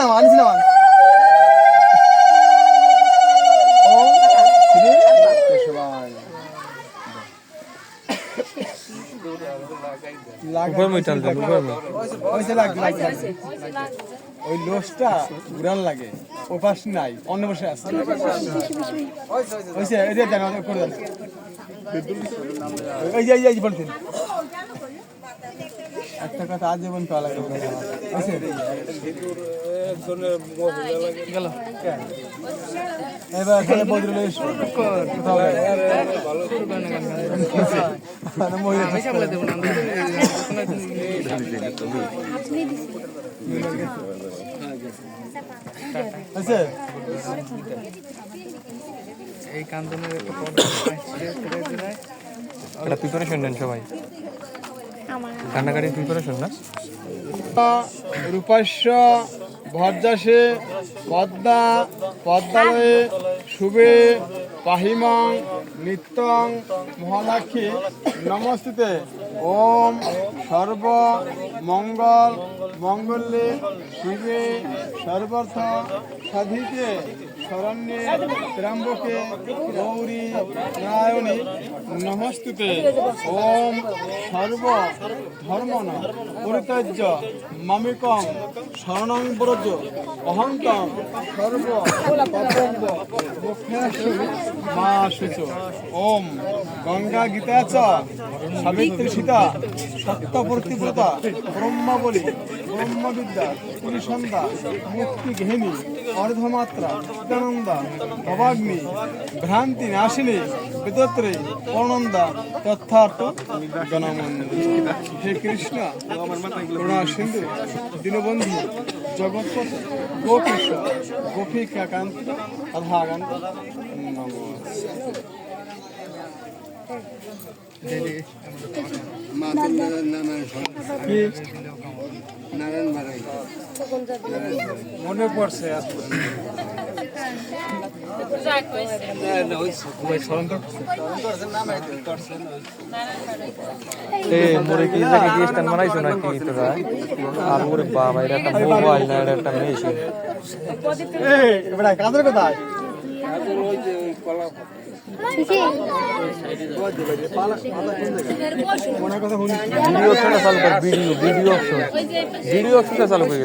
না আনিস না ও শ্রী কেশবায় উপর মিটাল দাও উপর ওইসে লাগ ওই লোসটা উড়ান লাগে ও পাশ নাই অন্য বসে আছে ওইসে এই যে জানা করে দেন এই যে বলতেন একটা কথা আজীবন পাওয়া লাগে ওইসে গেল এবার এখানে বদলে কোথাও এই কান্দনের একটা প্রিপারেশন নেন সবাই কান্নাকাটি প্রিপারেশন না রূপাস্য ভজ্জাসে পদ্মা পদ্মালয়ে শুভে পাহিমাং নিত্যং মহালক্ষ্মী নমস্তুতে ওম সর্ব মঙ্গল মঙ্গলে শিবে সর্বর্থ সাধিকে শরণ্যে ত্র্যম্বকে গৌরী নারায়ণী নমস্তুতে ওম সর্ব ধর্মণ পরিত্যাজ্য মামিকং শরণং ব্রজ অহংতং সর্ব পদ্মম্ব মুখ্যাসু মা শুচ ওম গঙ্গা গীতা চ সাবিত্রী সীতা সত্যপ্রতিব্রতা ব্রহ্মাবলী ব্রহ্মবিদ্যা পুরীসন্ধ্যা মুক্তি গৃহিণী অর্ধমাত্রা চিদানন্দা ভবাগ্নি ভ্রান্তি নাশিনী বেদত্রী পরনন্দা তথার্থ গণমন্দির হে কৃষ্ণ করুণা সিন্ধু দীনবন্ধু জগৎপতি গোপীশ গোপিকা কান্ত রাধাকান্ত মনে পড়ছে মোরে কি জায়গায় কি স্ট্যান্ড বানাইছো নাকি তোরা আর ওরে বাবা এটা একটা মোবাইল না এটা একটা মেশিন এই বড় কাদের কোথায় ভিডিও অপশনটা চালু কর ভিডিও অপশনটা চালু করে